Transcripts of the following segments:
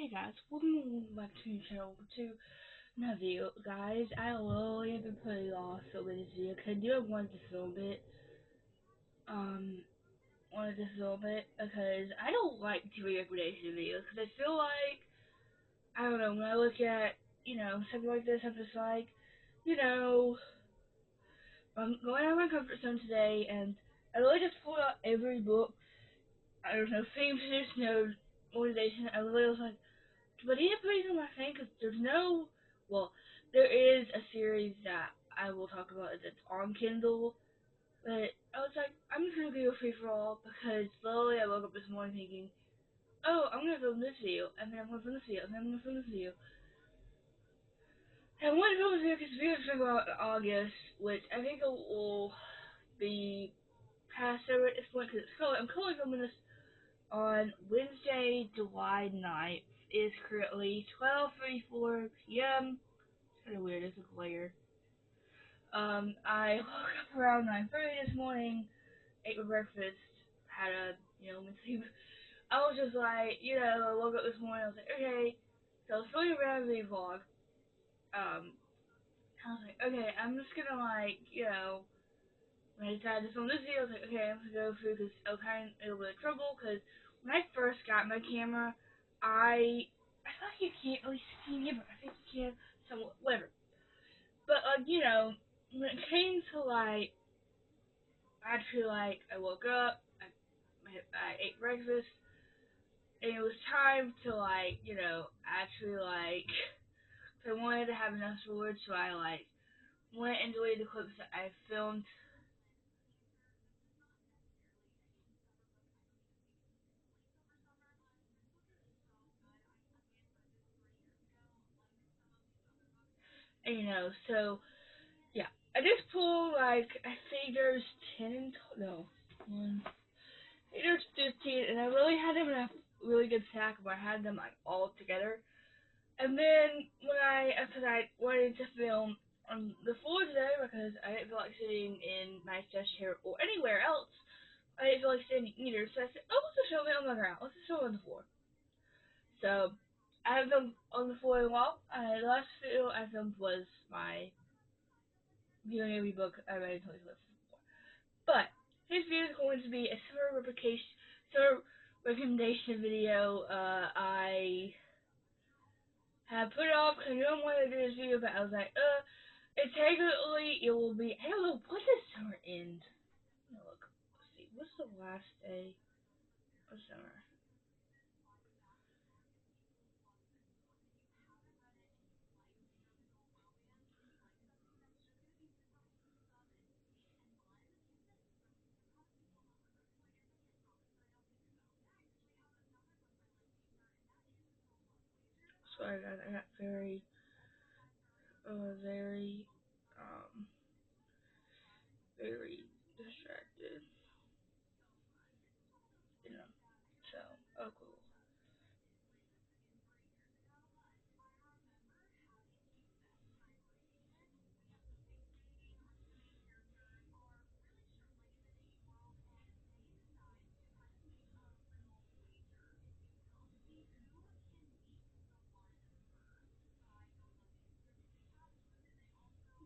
Hey guys, welcome back to the channel to another video. Guys, I literally have been pretty lost over this video because I do want to film it. Um, wanted to film it because I don't like TV recommendation videos because I feel like, I don't know, when I look at, something like this, I'm just like, you know, I'm going out of my comfort zone today and I really just pulled out every book. There's no theme to this, no motivation. I literally was like, but he put it on my thing because there's no, well, there is a series that I will talk about that's on Kindle, but I was like, I'm just gonna do a free for all because slowly I woke up this morning thinking, oh, I'm gonna film this video, and then I'm gonna film this video, and then I'm gonna film this video. And I want to film this video because the video's gonna go out in August, which I think it will be past over at this point because I'm currently filming this on Wednesday, July 9th. It is currently 12:34 p.m. Kind of weird, it's a glare. I woke up around 9:30 this morning, ate my breakfast, had a, sleep. I was just like, I woke up this morning, I was like, okay, so I was filming a random vlog. I was like, okay, I'm just gonna when I decided to film this video, I was like, okay, I'm gonna go through because I was having a little bit of trouble because when I first got my camera, I thought you can't really see me, but I think you can somewhat, whatever. But when it came to actually I woke up, I ate breakfast, and it was time to actually I wanted to have enough storage, so I went and deleted the clips that I filmed. And so yeah, I just pulled I think there's 10 no, one. I think there's 15, and I really had them in a really good stack where I had them all together. And then after I wanted to film on the floor today because I didn't feel like sitting in my desk chair or anywhere else. I didn't feel like standing either, so I said, oh, let's just film it on the ground. Let's just film it on the floor. So I have filmed on the floor a while. The last video I filmed was my viewing every book I read in 2024. But this video is going to be a summer recommendation video. I have put it off because I knew I wanted to do this video, but I was like, technically it will be, I don't know, what does summer end? Look, let's see, what's the last day of summer? Sorry guys, I got very, um, very distracted, so, oh cool.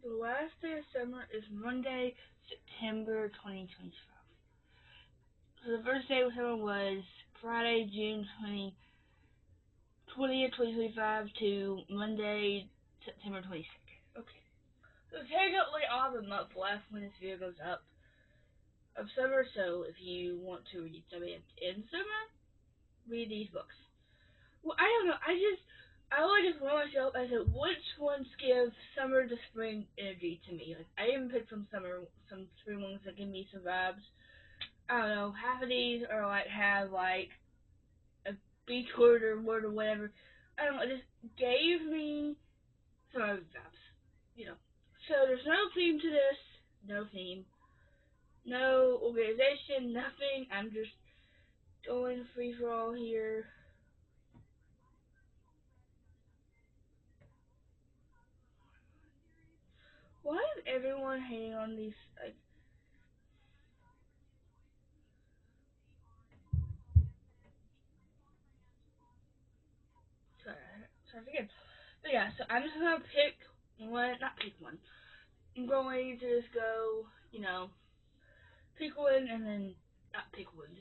The last day of summer is Monday, September 2025. So the first day of summer was Friday, June 20th, 2025 to Monday, September 22nd. Okay. So technically all the month left when this video goes up of summer, so if you want to read something in summer, read these books. Well, I don't know, I always just want myself, I said, which ones give summer to spring energy to me? I even picked some spring ones that give me some vibes. I don't know, half of these are have a beach word or whatever. I don't know, it just gave me some other vibes, So there's no theme to this, no theme, no organization, nothing. I'm just going free for all here. Why is everyone hating on these? Sorry again. But yeah, so I'm just gonna pick one, not pick one. I'm going to just go, pick one and then not pick one.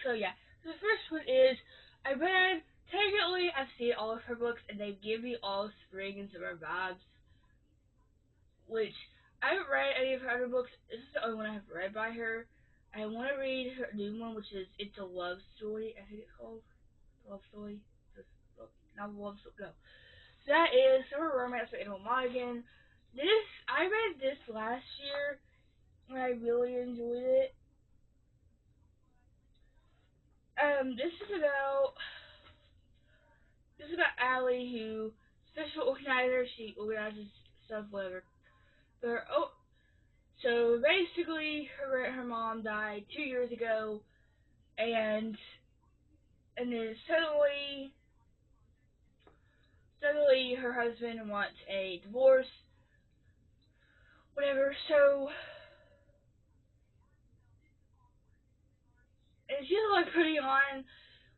So yeah, so the first one is I read. Technically, I've seen all of her books, and they give me all spring and summer vibes. Which I haven't read any of her other books. This is the only one I have read by her. I want to read her new one, which is It's a Love Story. I think it's called Love Story. Not Love Story. No, so that is Summer Romance by Emma Monaghan. This I read this last year, and I really enjoyed it. This is about Allie, who special organizer. She organizes stuff, whatever. But so basically, her mom died 2 years ago, and then suddenly her husband wants a divorce, whatever. So and she's like putting on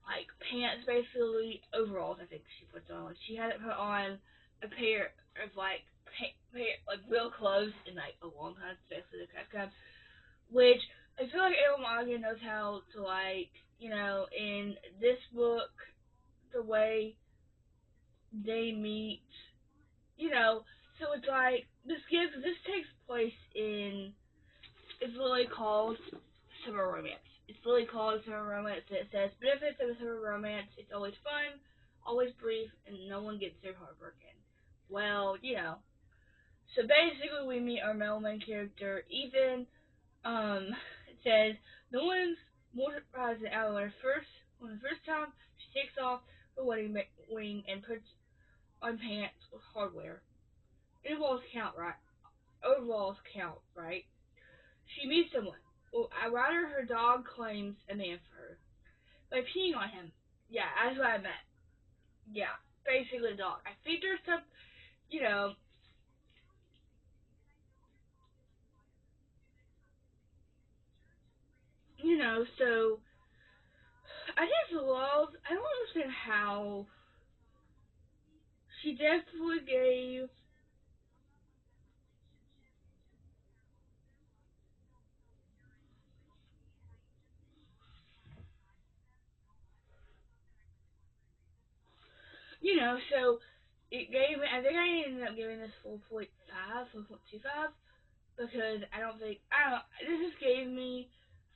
like pants, basically overalls. I think she puts on. She hasn't put on a pair of like like real clothes in like a long time, especially the craft cab. Which I feel like Emma Monaghan knows how to in this book, the way they meet, you know. So it's like this takes place in. It's literally called summer romance. It's literally called summer romance. And it says benefits of a summer romance. It's always fun, always brief, and no one gets their heart broken. Well, So basically, we meet our male main character, Ethan. It says no one's more surprised than Ella when the first time she takes off her wedding ring and puts on pants with hardware. Overalls count, right? Overalls count, right? She meets someone. Well, rather her dog claims a man for her by peeing on him. Yeah, that's what I meant. Yeah, basically a dog. I think there's some, you know, so I just love. I don't understand how she definitely gave. So it gave me. I think I ended up giving this 4.5, 4.25 because I don't know. This just gave me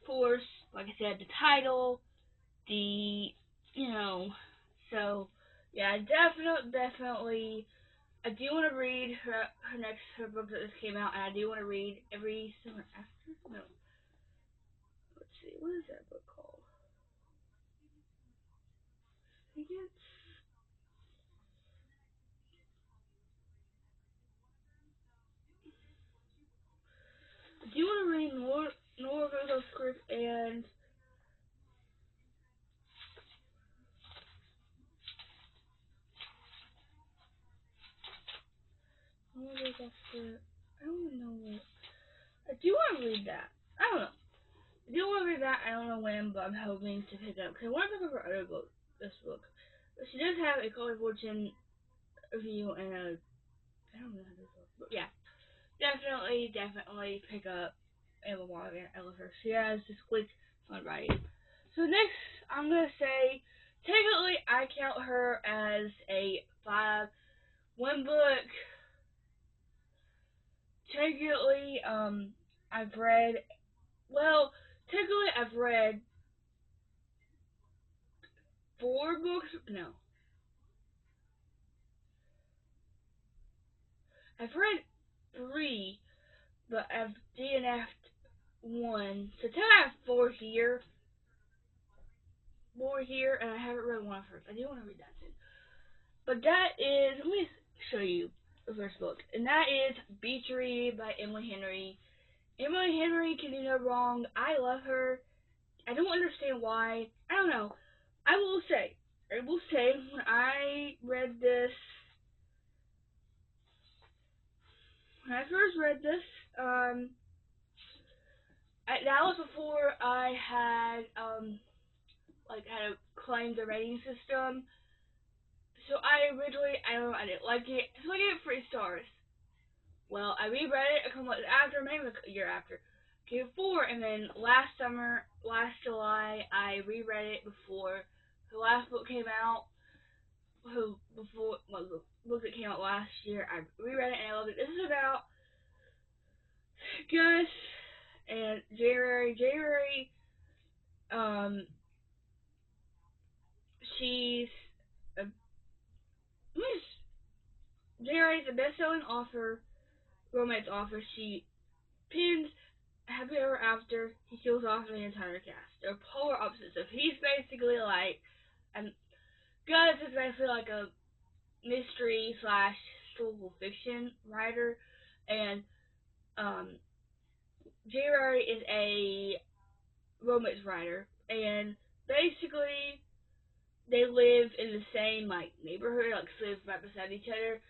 force. Like I said, the title, the you know so yeah, definitely I do want to read her book that just came out, and I do want to read every summer after. No, let's see, what is that book called? I think I do want to read more of those script and more of those script. I don't even know what. I do want to read that. I don't know. I do want to read that. I don't know when, but I'm hoping to pick up because I want to pick up her other book. This book. But she does have a Color Fortune review and a I don't know how this works, but yeah, definitely pick up Emma Morgan. I love her. She has this quick, fun writing. So next, I'm gonna say, technically, I count her as a five. One book. Technically, I've read. Well, technically, I've read four books. No, I've read three, but I've DNF'd one. So technically, I have four here, and I haven't read one of hers. I do want to read that soon. But that is, let me show you the first book, and that is Beachery by Emily Henry. Emily Henry can do no wrong. I love her. I don't understand why. I don't know. I will say, when I read this, when I first read this, that was before I had, had to claim the rating system. So I don't know, I didn't like it, so I gave it 3 stars. Well, I reread it a couple months after, maybe a year after. Gave it 4, and then last July, I reread it before the last book came out. Before the book that came out last year, I reread it and I loved it. This is about Gus and January. January, um, she's a, January's a best-selling author, romance author. She pins Happy Ever After. He kills off the entire cast. They're polar opposites. So he's basically like, and Gus is basically like a mystery slash historical fiction writer, and um, January is a romance writer, and basically they live in the same like neighborhood, like live right beside each other.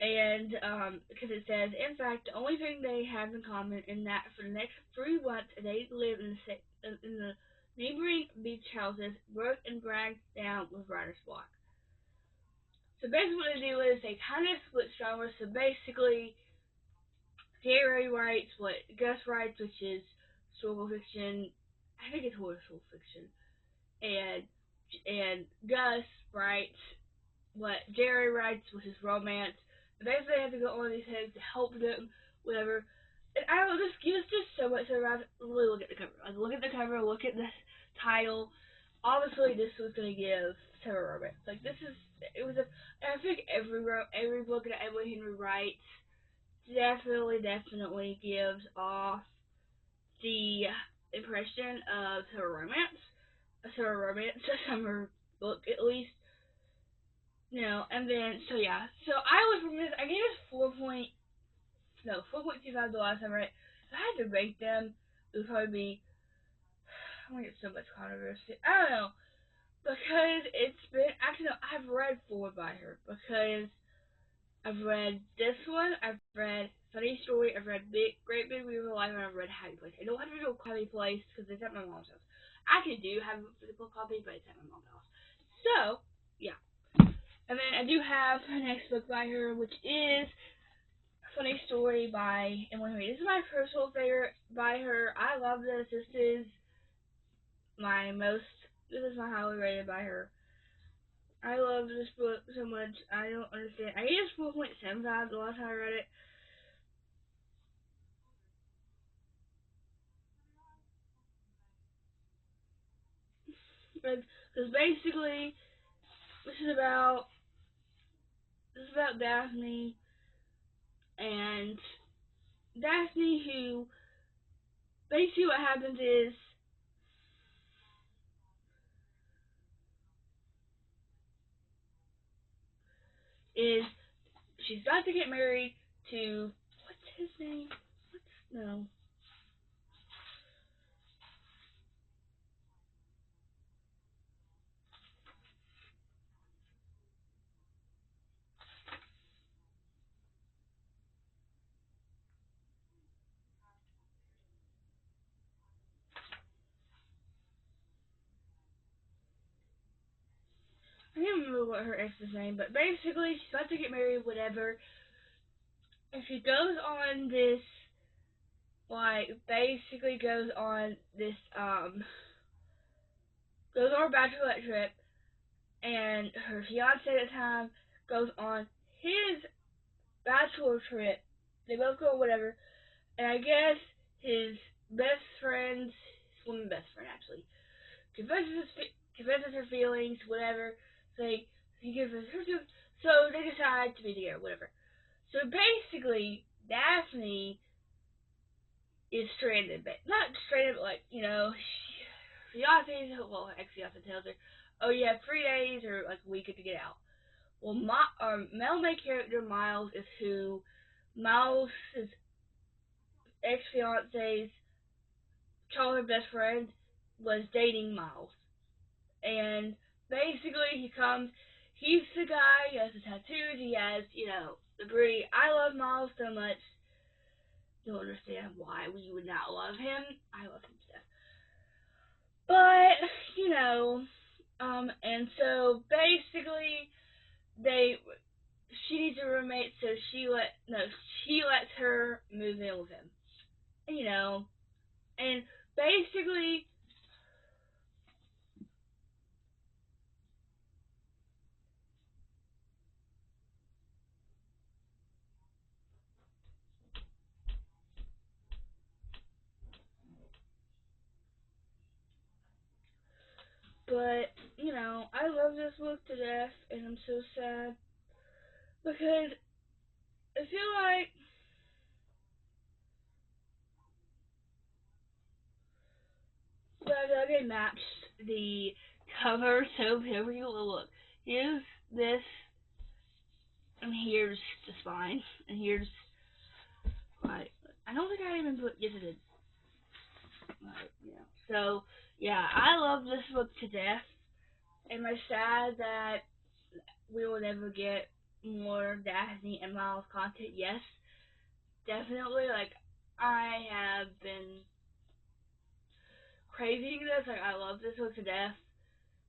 And because it says, in fact, the only thing they have in common is that for the next 3 months they live in the neighboring beach houses, work and drag down with writer's block. So basically, what they do is they kind of split genres. So basically, Gary writes what Gus writes, which is historical fiction. I think it's historical fiction, and Gus writes what Jerry writes, which is romance. And basically, they have to go on these things to help them, whatever. And I don't know, this gives just so much. So I really look at the cover. Like, look at the cover, look at the title. Obviously, this was gonna give Sarah romance. Like, this is, it was a. I think every book that Emily Henry writes definitely gives off the impression of her romance, a summer book at least. And then so yeah, so I was from this. I gave this 4.25 the last time I read. If I had to rate them, it would probably be. I'm gonna get so much controversy. I don't know because it's been actually no, I've read 4 by her because I've read this one. I've read Funny Story. I've read Great Big Beautiful Life, and I've read Happy Place. I don't have a real Happy Place because it's at my mom's house. I actually do have a physical copy, but it's at my mom's house. So yeah, and then I do have the next book by her, which is Funny Story by Emily Henry. This is my personal favorite by her. I love this. My most. This is my highly rated by her. I love this book so much. I don't understand. I gave it 4.75 the last time I read it. Because basically, this is about Daphne, and Daphne, who basically what happens is she's about to get married to what's his name? No. I can't remember what her ex's name, but basically she's about to get married, whatever. And she goes on this, like, basically goes on her bachelorette trip, and her fiance at the time goes on his bachelor trip. They both go whatever, and I guess his best friend's his woman best friend actually confesses her feelings, whatever. So he confesses her to, so they decide to be together, whatever. So basically, Daphne is stranded, but not stranded, but like fiance, well, ex-fiance tells her, "Oh, you have 3 days or like a week to get out." Well, our male main character Miles is who Miles' ex-fiance's childhood best friend was dating Miles, and basically he's the guy. He has the tattoos. He has the breed. I love Miles so much. Don't understand why we would not love him. I love him to death. But, and so basically, But, I love this book to death, and I'm so sad because I feel like they matched the cover so perfectly. Look, here's this, and here's the spine, and here's like I don't think I even put yes it did. So yeah, I love this book to death. Am I sad that we will never get more Daphne and Miles content? Yes, definitely. Like I have been craving this. Like I love this book to death.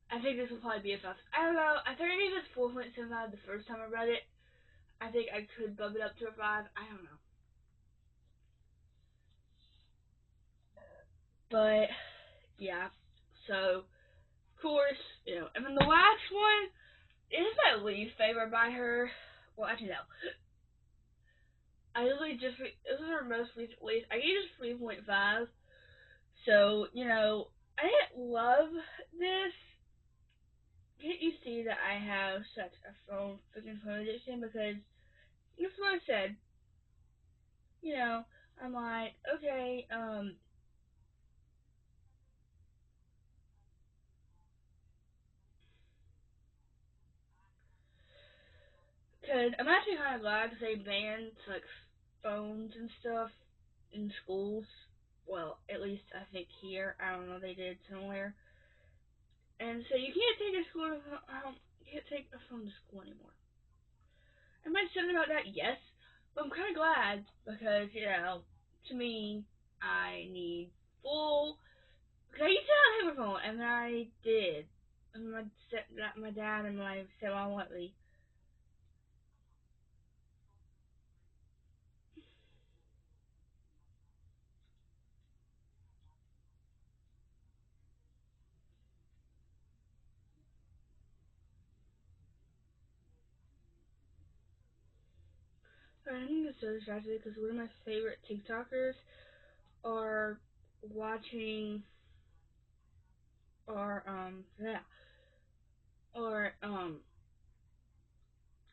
I think this will probably be a five. I don't know. I think I gave this 4.75 the first time I read it. I think I could bump it up to a five. I don't know. But yeah. So of course, and then the last one is my least favorite by her. Well, actually no. I usually just this is her most recent release. I gave this 3.5. So I didn't love this. Can't you see that I have such a freaking phone addiction? Because that's what I said. You know, I'm like, okay, because I'm actually kind of glad because they banned like phones and stuff in schools. Well, at least I think here. I don't know. They did somewhere. And so you can't take a school. You can't take a phone to school anymore. Am I upset about that? Yes, but I'm kind of glad because to me, I need full. Because I used to have a phone, and I did. And my dad and my stepmom let me. I think it's so distracted because one of my favorite TikTokers are watching, or yeah, or I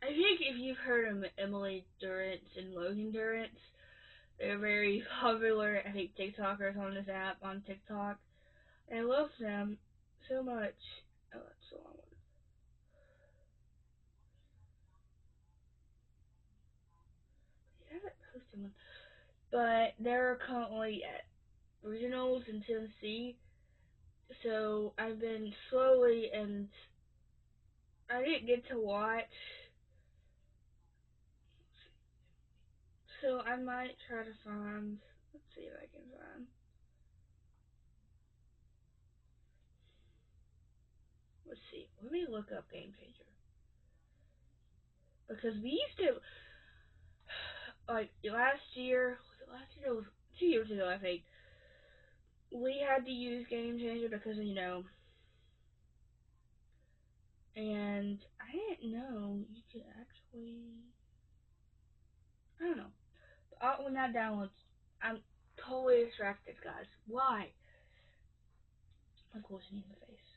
think if you've heard of Emily Durrance and Logan Durrance, they're very popular, I think, TikTokers on this app, on TikTok. And I love them so much. Oh, that's so long. I haven't posted one. But they're currently at regionals in Tennessee. So I've been slowly, and I didn't get to watch. So I might try to find. Let's see if I can find. Let's see. Let me look up Game Changer because we used to like last year. Was it last year? It was 2 years ago, I think. We had to use Game Changer because and I didn't know you could actually. I don't know. When that downloads, I'm totally distracted, guys. Why? Like, what's in the face?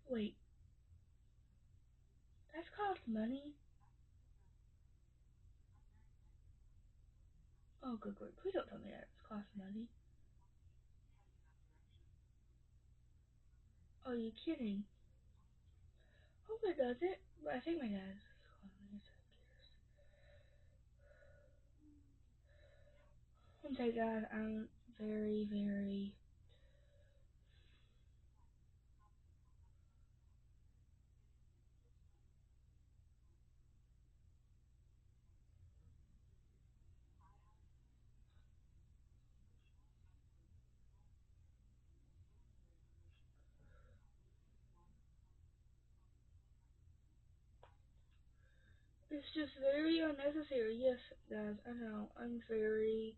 Wait, that's cost money? Oh, good lord. Please don't tell me that it's cost money. Oh, you kidding? Hope it doesn't. But I think my dad's one day, guys, I'm very, very. It's just very unnecessary. Yes, guys, I know. I'm very.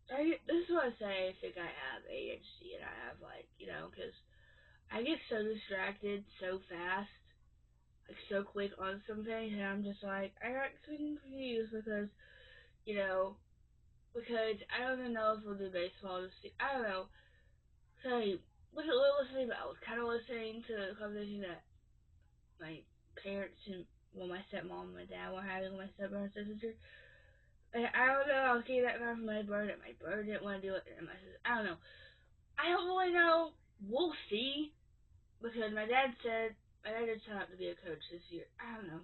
This is what I say. I think I have ADHD, and I have because I get so distracted so fast, like so quick on something, and I'm just like I got so confused you know because I don't even know if we'll do baseball this season. I don't know. Say wasn't really listening, but I was kind of listening to the conversation that my parents and well, my stepmom and my dad were having with my stepbrother and sister. And I don't know. I was getting that vibe from my brother. That my brother didn't want to do it, and my sister. I don't know. I don't really know. We'll see. Because my dad did sign up to be a coach this year. I don't know.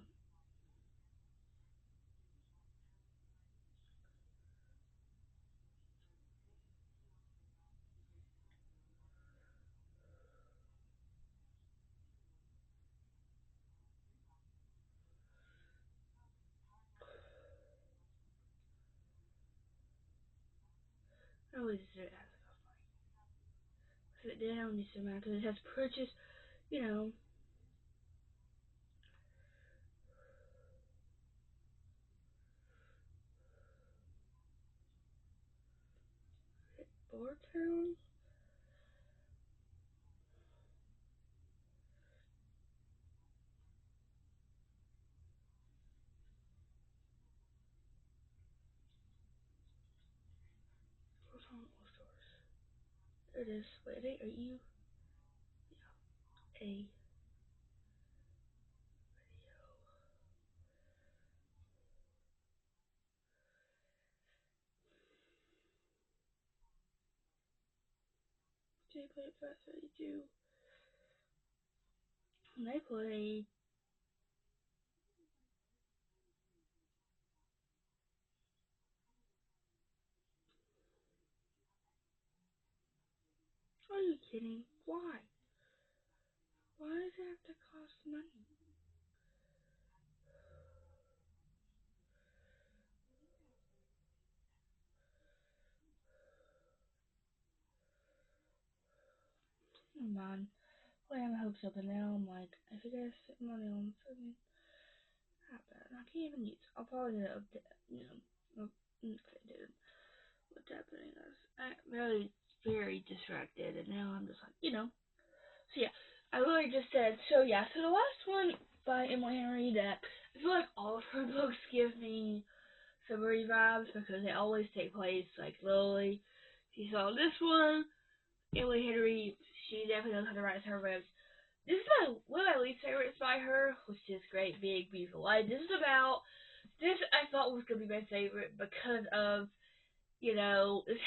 I always say that. If it did, I would be so mad because it has purchased, you know, Board Town. Board Town All Stars. There it is. Wait, are you a They play at 5:32. When they play, are you kidding? Why? Why does it have to cost money? Never mind. Well, I hope so, but now I'm like, if you guys spend money on something, happen. I can't even use. I'll probably get it update. You know, updated. What's happening is I'm really very distracted, and now I'm just like, you know. So yeah, I really just said so. Yeah, so the last one by Emily Henry that I feel like all of her books give me summery vibes because they always take place like literally. She saw this one, Emily Henry. She definitely knows how to write her books. This is one of my least favorites by her, which is Great Big Beautiful Life. This is about this I thought was gonna be my favorite because of it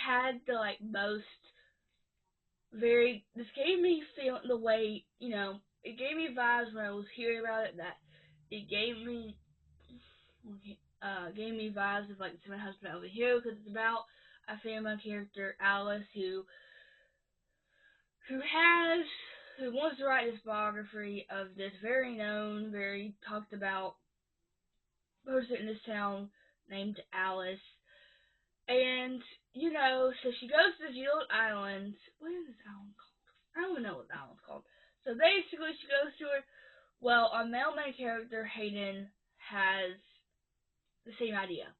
had the like most very this gave me feel the way it gave me vibes when I was hearing about it that it gave me vibes of like my husband over here because it's about a female character Alice who has who wants to write this biography of this very known, very talked about person in this town named Alice. And, so she goes to this little island. What is this island called? I don't even know what the island's called. So basically, she goes to her. Well, our male main character, Hayden, has the same idea.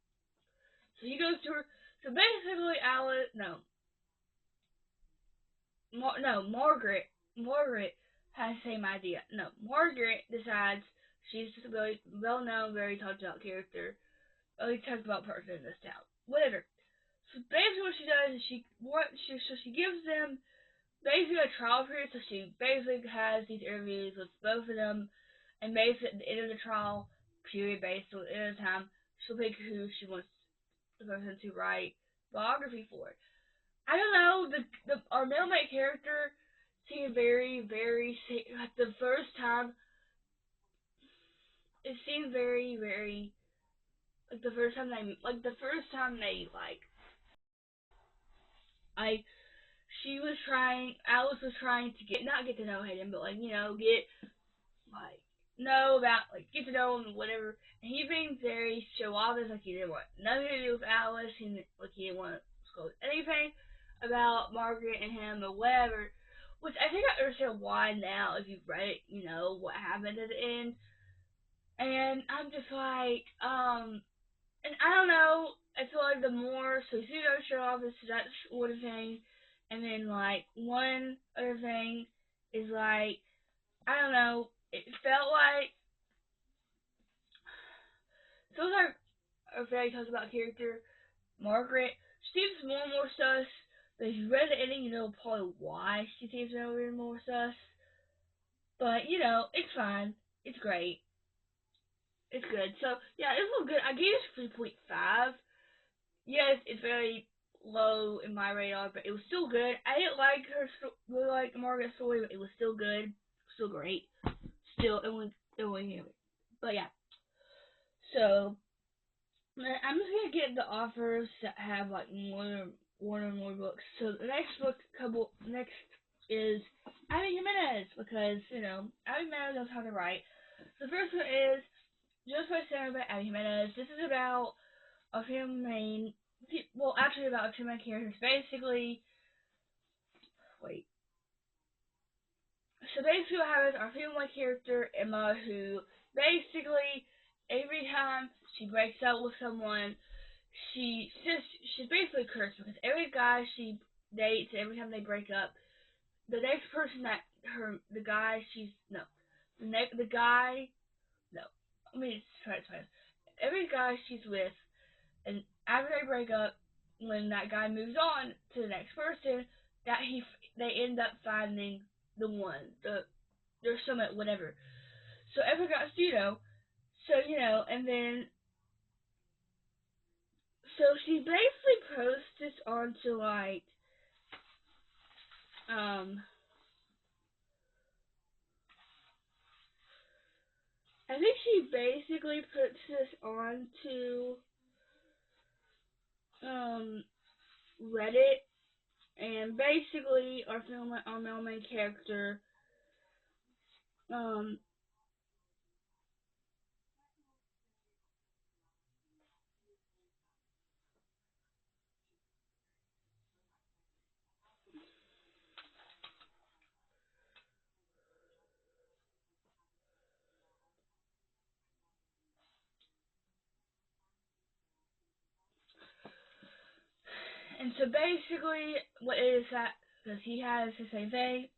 So he goes to her. So basically, Alice, no, Margaret has the same idea. No, Margaret decides she's just a really well-known, very talked about character, really talked about person in this town. Whatever. So basically, what she does is she gives them basically a trial period. So she basically has these interviews with both of them, and basically at the end of the trial period, based on the end of the time, she'll pick who she wants the person to write biography for. I don't know. The our mailmate character seemed very like the first time. It seemed very like the first time they I she was trying Alice was trying to not get to know Hayden, but get like know about get to know him and whatever. And he being very show off like he didn't want nothing to do with Alice. He didn't want to disclose anything about Margaret and him or whatever. Which I think I understand why now if you've read it, you know what happened at the end. And I'm just like, and I don't know. I feel like the more so you go show off is that's one thing, and then one other thing is I don't know. It felt like those are a very talked about character. Margaret, she seems more and more sus. But if you read the ending, you know probably why she seems really more sus. But you know, it's fine. It's great. It's good. So yeah, it's a little good. I gave it 3.5. Yes, it's very low in my radar, but it was still good. I didn't like really like Margaret's story, but it was still good, still great, still it only but yeah. So I'm just gonna get the authors that have like one or more books. So the next is Abby Jimenez because you know Abby Jimenez knows how to write. The first one is Just by Sarah by Abby Jimenez. This is about a few main, well, actually about two main characters. Basically, wait. So basically, what happens? Our female character Emma, who basically every time she breaks up with someone, she's basically cursed because every guy she dates, every time they break up, the next person that her the guy she's no, the guy no. Let me just try to explain. Every guy she's with, and after they break up, when that guy moves on to the next person, that they end up finding the one, their summit, whatever. So every guy, and then so she basically posts this onto like um I think she basically puts this onto um Reddit, and basically our male main character um and so basically what it is that because he has the same thing,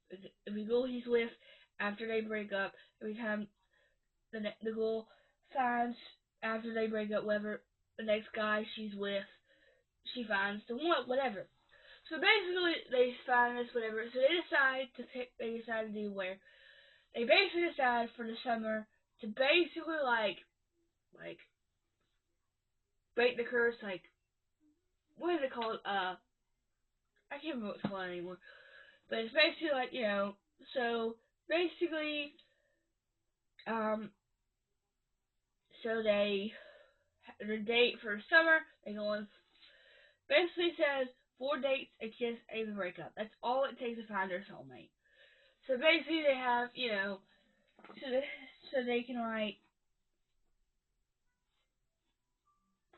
the girl he's with after they break up, every time the girl finds after they break up whether the next guy she's with, she finds the one, whatever. So basically, they find this, whatever. So they decide to do where they basically decide for the summer to basically like break the curse. Like what is it called? I can't remember what it's called anymore. But it's basically like So basically, um, so the date for summer. They go on. Basically says 4 dates, a kiss, and a breakup. That's all it takes to find their soulmate. So basically, they have so they, so they can like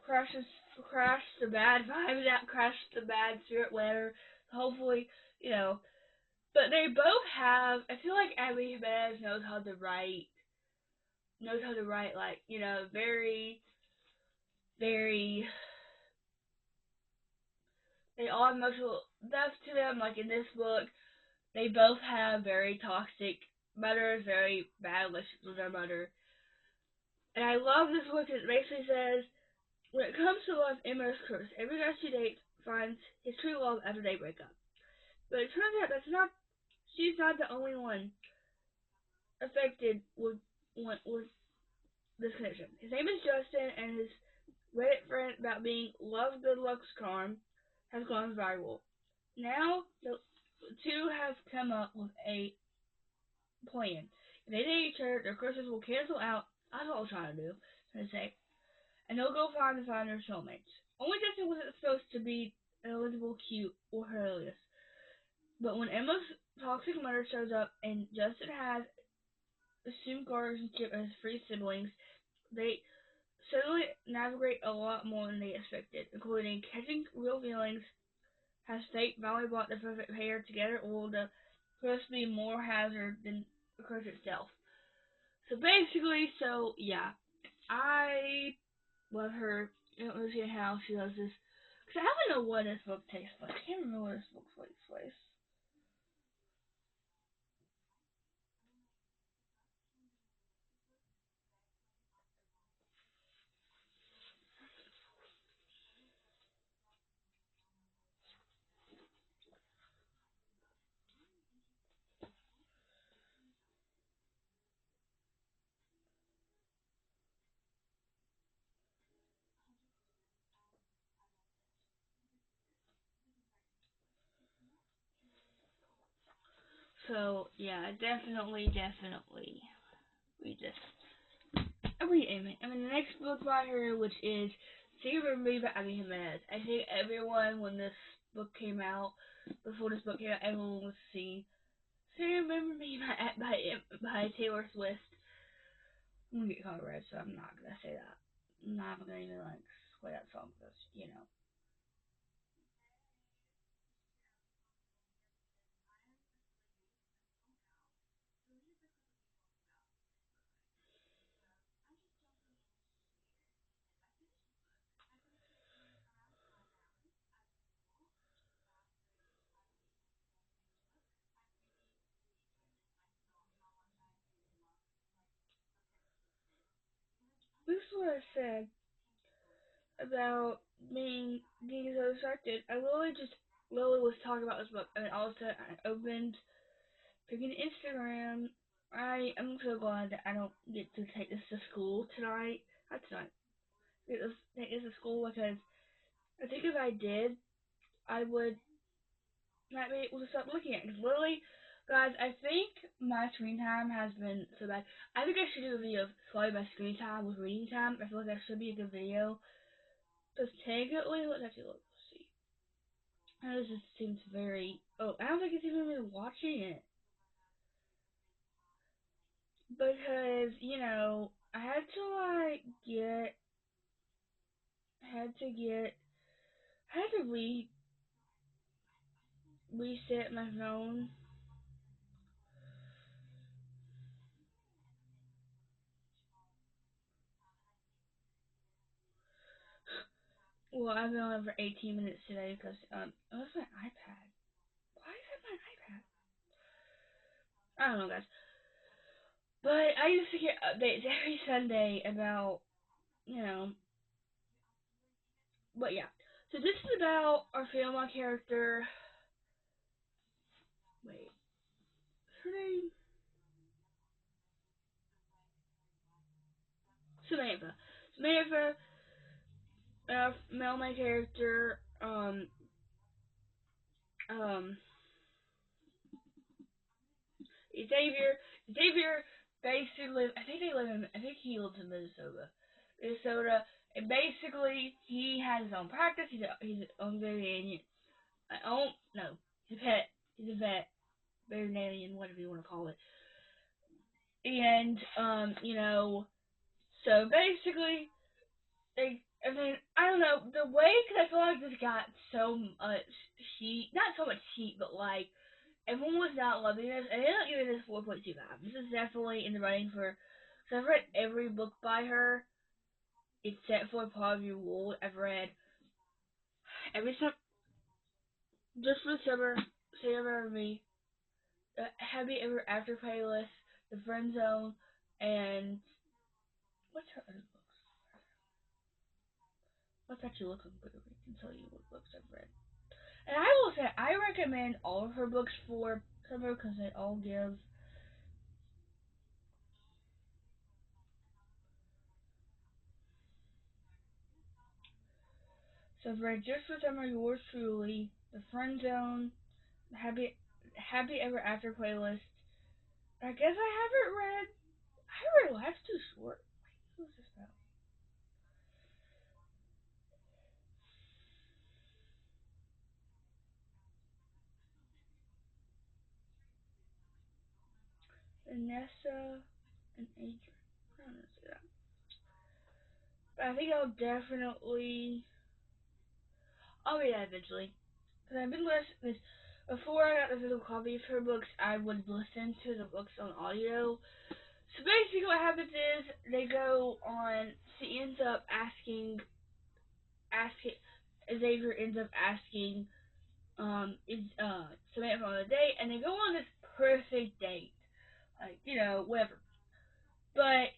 crush crush the bad vibes out, crush the bad spirit, whatever. Hopefully, you know. But they both have. I feel like Abby Jimenez knows how to write like very very. They all have emotional depth to them. Like in this book, they both have very toxic mothers, very bad relationships with their mother. And I love this book. It basically says, when it comes to love, Emma is cursed. Every guy she dates finds his true love after they break up. But it turns out she's not the only one affected with this connection. His name is Justin, and his Reddit friend about being love good luck's charm has gone viral. Now the two have come up with a plan. If they date each other, their curses will cancel out. That's what I was trying to do. Trying to say, and they'll go find their soulmates. Only Justin wasn't supposed to be eligible, cute, or hilarious. But when Emma's toxic mother shows up and Justin has assumed guardianship as three siblings, they suddenly navigate a lot more than they expected, including catching real feelings. Has fate finally brought the perfect pair together, or will the curse be more hazard than the curse itself? So basically, yeah, I love her. I don't really see how she does this. Because I don't know what this book takes place. I can't remember where this book takes place. So yeah, definitely read this. I read Amy. I mean the next book by her, which is See Remember Me by Abby Jimenez. I think everyone when this book came out, before this book came out, everyone was singing See Remember Me by Taylor Swift. I'm gonna get copyrighted, so I'm not gonna say that. I'm not gonna even like play that song because you know. This is what I said about being so distracted. I literally was talking about this book, and then all of a sudden I opened freaking Instagram. I am so glad that I don't get to take this to school tonight. Not tonight. Take this to school because I think if I did, I would not be able to stop looking at it. 'Cause literally, guys, I think my screen time has been so bad. I think I should do a video of slowing my screen time with reading time. I feel like that should be a good video. Because technically, let's actually look. Let's see. This just seems very. Oh, I don't think it's even really watching it. Because, I had to, like, had to get, had to reset my phone. Well, I've been on for 18 minutes today because, oh, that's my iPad. Why is that my iPad? I don't know, guys. But I used to get updates every Sunday about, you know, but yeah. So this is about our female character. Wait, her name? Samantha. Samantha, male main character, um, Xavier. Xavier basically live. I think he lives in Minnesota. Minnesota, and basically he has his own practice. He's his own veterinarian. No, he's a pet. He's a veterinarian, whatever you want to call it. And so basically, I mean, I don't know the way because I feel like this got so much heat. Not so much heat, but like everyone was not loving this. I ended up giving this 4.25. This is definitely in the running for. So I've read every book by her except for Part of Your World. I've read every time just for the summer. Say Ever Me, the Happy Ever After playlist, The Friend Zone, and what's her other books? Let's actually look on Goodreads and tell you what books I've read. And I will say I recommend all of her books for summer because they all give. So I've read Just for Summer, Yours Truly, The Friend Zone, Happy Ever After playlist. I guess I haven't read. I read Life's Too Short. Wait, who's this about? Vanessa and Adrian. I don't know that. But I think I'll read that eventually. Because I've been listening. Before I got the physical copy of her books, I would listen to the books on audio. So basically, what happens is they go on. She ends up asking. Xavier ends up asking, is Samantha on a date, and they go on this perfect date, like whatever. But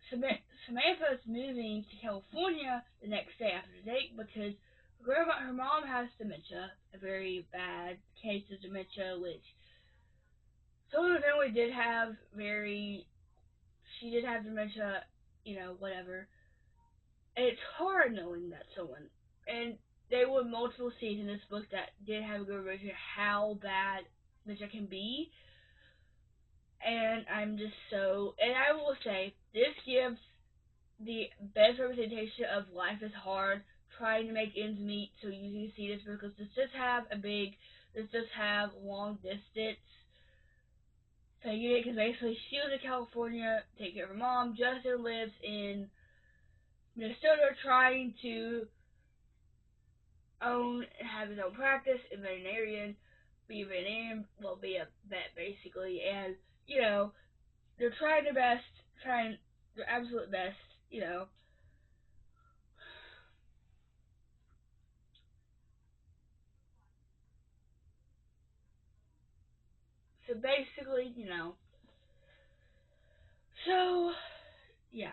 Samantha's moving to California the next day after the date because her mom has dementia, a very bad case of dementia, which some of the family did have very. She did have dementia, whatever. And it's hard knowing that someone, and there were multiple scenes in this book that did have a good version of how bad dementia can be. and I'm just so. And I will say, this gives the best representation of life is hard, trying to make ends meet. So you see this because this does have long distance. So you get because basically she was in California, taking care of her mom. Justin lives in Minnesota, trying to own and have his own practice, be a veterinarian, well, be a vet basically, and you know they're trying their best, trying their absolute best, you know. So basically, so yeah,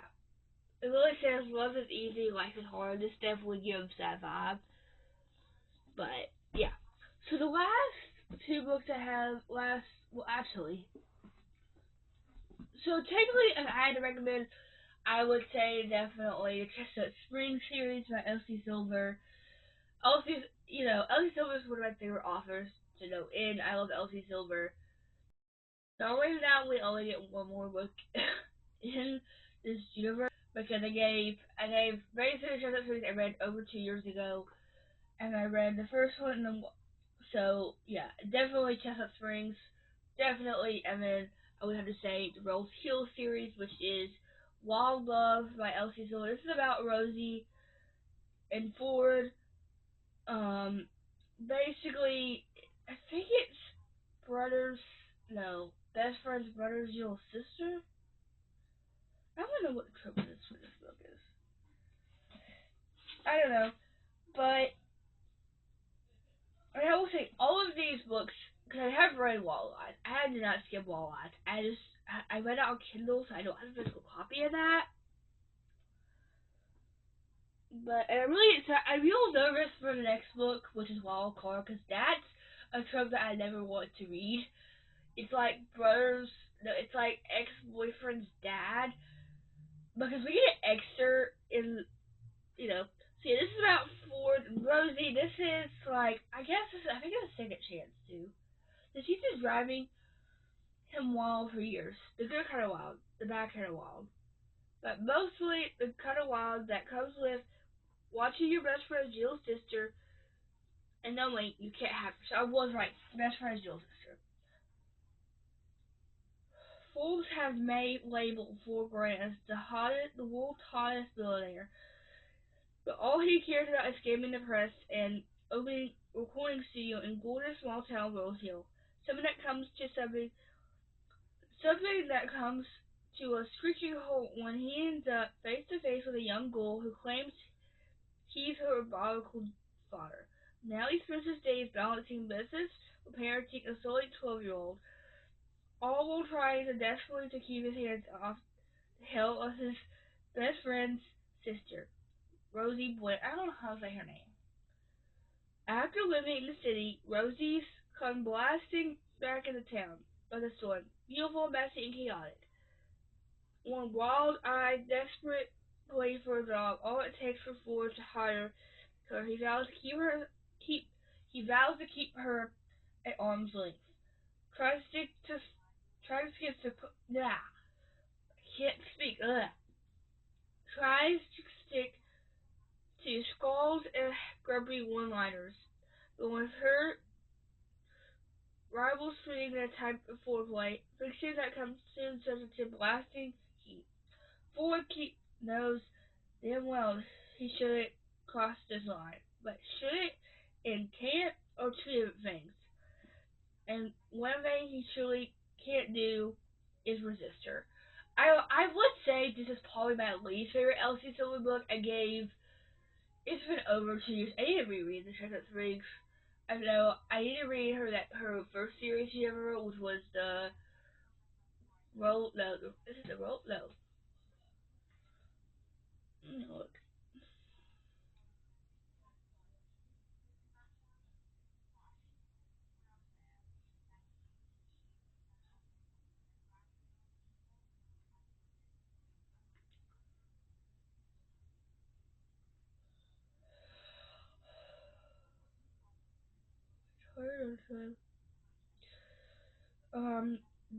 it really says love is easy, life is hard. This definitely gives that vibe, but yeah. So the last two books I have well actually, so technically if I had to recommend, I would say definitely the Chestnut Spring series by Elsie Silver. Elsie Silver is one of my favorite authors to know, and I love Elsie Silver. So right now we only get one more book in this universe because I gave very soon Chestnut Springs I read over 2 years ago, and I read the first one, so yeah, definitely Chestnut Springs, definitely, and then I would have to say the Rose Hill series, which is Wild Love by Elsie Silver. This is about Rosie and Ford. Um, basically, I think it's brothers, no, best friend's brother's little sister. I don't know what the trope is for this book is. I don't know, but I will say all of these books, because I have read Walleye. I did not skip Walleye. I read it on Kindle, so I don't have a physical copy of that. But and I'm real nervous for the next book, which is Wild Card, because that's a trope that I never want to read. It's like brothers, no, it's like ex-boyfriend's dad, because we get an excerpt in, you know, see, this is about Ford and Rosie. This is like, I think it's a second chance too. So she's just driving him wild for years. The good kind of wild, the bad kind of wild. But mostly the kind of wild that comes with watching your best friend Jill's sister and knowing you can't have her. So I was right. Best friend Jill's sister. Forbes has May labeled for Grant as the world's hottest billionaire. But all he cares about is gaming the press and opening a recording studio in gorgeous small town Rose Hill. Something that comes to something Something that comes to a screeching halt when he ends up face to face with a young girl who claims he's her biological father. Now he spends his days balancing business with parenting a silly 12-year-old, all while trying to desperately to keep his hands off the hell of his best friend's sister, Rosie Boyd. I don't know how to say her name. After living in the city, Rosie's come blasting back into town like a storm, beautiful, messy, and chaotic. One wild-eyed, desperate plea for a job, all it takes for Ford to hire her. Keep he vows to keep her at arm's length. Tries to stick to tries to get to nah, can't speak. Tries to stick to scalds and grumpy one-liners, but with her rival swinging in a type of foreplay, fiction that comes soon subject to blasting heat. Ford knows damn well he shouldn't cross this line, but shouldn't and can't are two different things. And one thing he truly can't do is resist her. I would say this is probably my least favorite Elsie Silver book. It's been over 2 years. I need to reread the Chestnut Springs. I know I need to read her first series she ever wrote, which was the Roll. No, this is the Roll. No, look.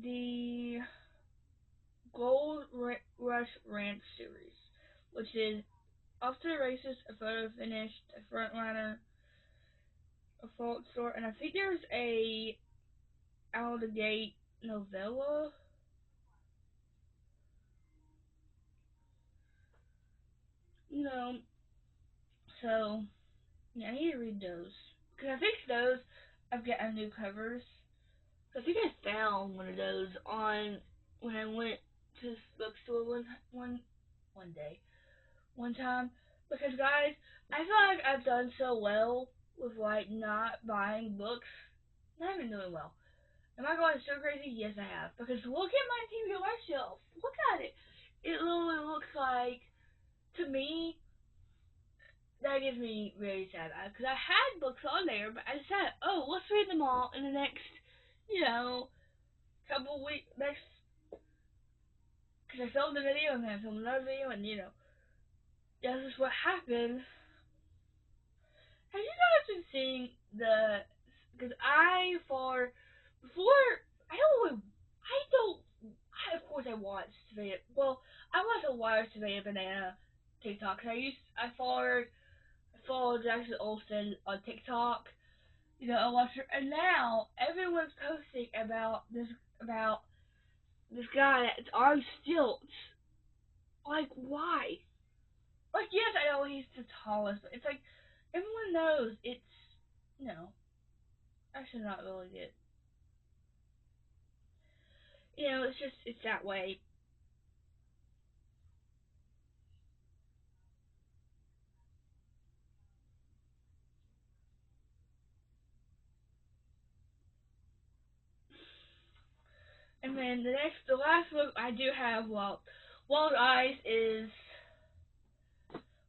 the Rush Ranch series, which is after the races, a photo finished, a frontliner, a fault store, and I think there's a out of the gate novella. You know, so yeah, I need to read those because I think those I've gotten new covers. So I think I found one of those on when I went to this bookstore one day, one time. Because guys, I feel like I've done so well with like not buying books. Not even doing well. Am I going so crazy? Yes, I have. Because look at my TBR shelf. Look at it. It literally looks like, to me, that gives me very sad. Because I had books on there, but I decided, oh, let's read them all in the next, you know, couple weeks. Next, because I filmed a video and then I filmed another video, and this is what happened. Have you guys been seeing the? Because before I don't of course I watched Savannah. Well, I wasn't watching Savannah Banana TikTok. I followed Jackson Olsen on TikTok. I watched her, and now everyone's posting about this guy that's on stilts. Like, why? Like, yes, I know he's the tallest, but it's like everyone knows it's no. Actually, not really good. It's that way. And then the last book I do have, Wild Eyes is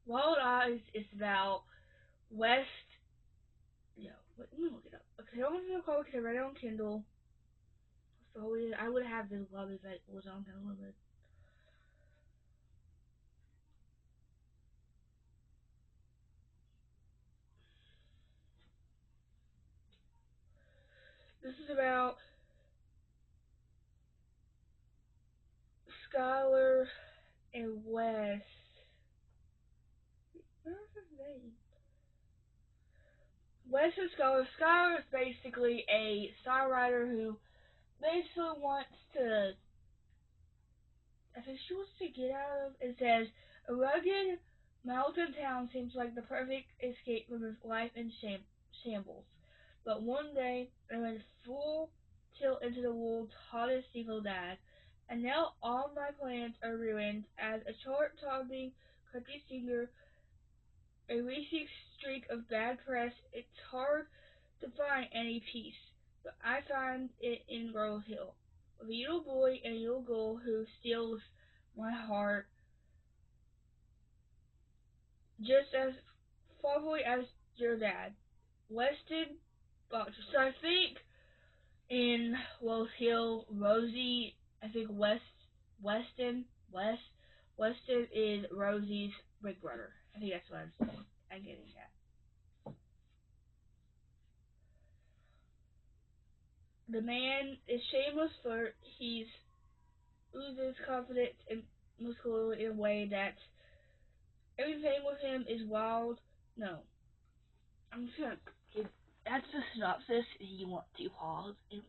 Wild Eyes is about West. Let me look it up. Okay, I don't want to know because I read it on Kindle. So I would have this love if it was on Kindle. But this is about Skylar and West. Where's his name? West and Skylar. Skylar is basically a songwriter who basically wants to I think she wants to get out of. It says, a rugged mountain town seems like the perfect escape from his life in shambles. But one day, I went full tilt into the world's hottest single dive, and now all my plans are ruined. As a chart-topping country singer, a recent streak of bad press, it's hard to find any peace. But I find it in Rose Hill. A little boy and a little girl who steals my heart just as fondly as your dad. Weston Butcher. So I think in Rose Hill, Rosie, I think Weston, West, Weston is Rosie's big brother. I think that's what I'm getting at. The man is shameless flirt. He oozes confidence and muscularity in a way that everything with him is wild. No, I'm just gonna give that's the synopsis. If you want to pause and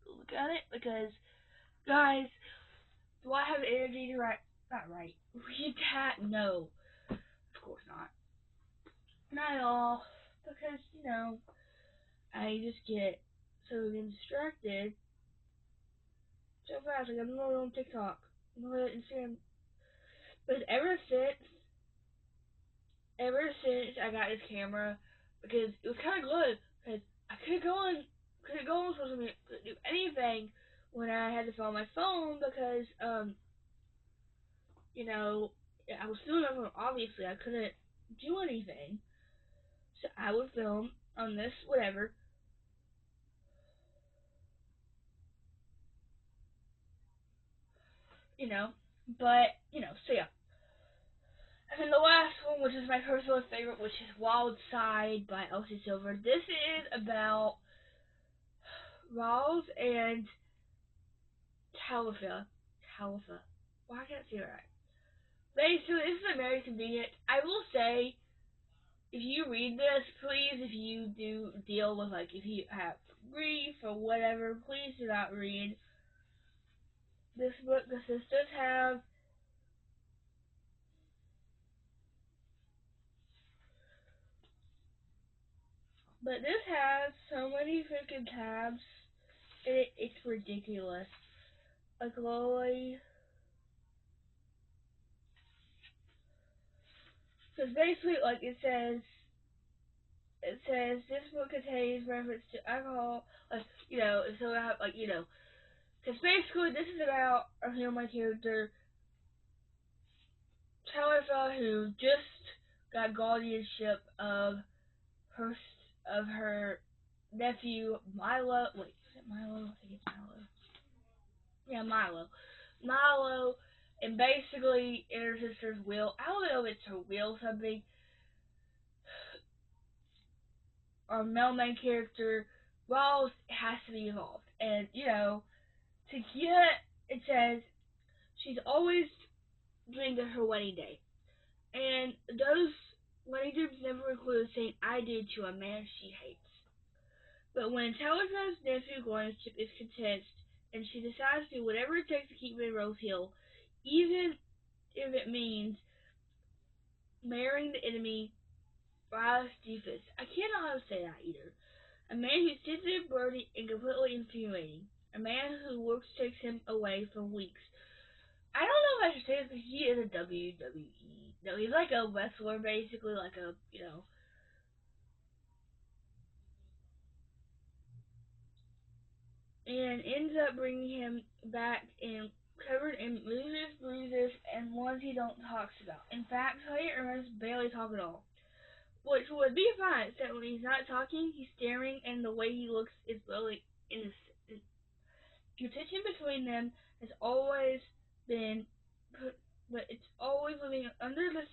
look at it, because guys, do I have energy to write? Not right. Read that? No, of course not. Not at all. Because I just get so distracted so fast. Like I'm going on TikTok, I'm going on Instagram. But ever since I got this camera, because it was kind of good, because I couldn't go on social media, couldn't do anything when I had to film my phone because you know I was filming my phone. Obviously, I couldn't do anything, so I would film on this whatever, you know. But so yeah. And then the last one, which is my personal favorite, which is Wild Side by Elsie Silver. This is about Rawls and Talitha. Talitha. Why I can't see it right. Basically, this is very convenient. I will say, if you read this, please, if you do deal with, like, if you have grief or whatever, please do not read this book, because this does have, but this has so many freaking tabs, it's ridiculous. Like, literally, because basically, like, it says this book contains reference to alcohol, like, so I have, like, because basically this is about our human character, Talitha, who just got guardianship her of her nephew Milo. Wait, is it Milo? I think it's Milo. Yeah, Milo. Milo, and basically in her sister's will. I don't know if it's her will something. Our male main character, Ross, has to be involved, and to get it says she's always dreamed of her wedding day, and those wedding dreams never include saying "I did" to a man she hates. But when Talitha's nephew guardianship is contested, and she decides to do whatever it takes to keep him in Rose Hill, even if it means marrying the enemy, Rise Defus. I can't know how to say that either. A man who's sensitive, birdie, and completely infuriating. A man who works takes him away for weeks. I don't know if I should say this, because he is a WWE. No, he's like a wrestler, basically, like and ends up bringing him back in covered in bruises, and ones he don't talks about. In fact, Clay Ernest barely talk at all, which would be fine, except when he's not talking, he's staring, and the way he looks is really innocent. The tension between them has always been, but it's always living under the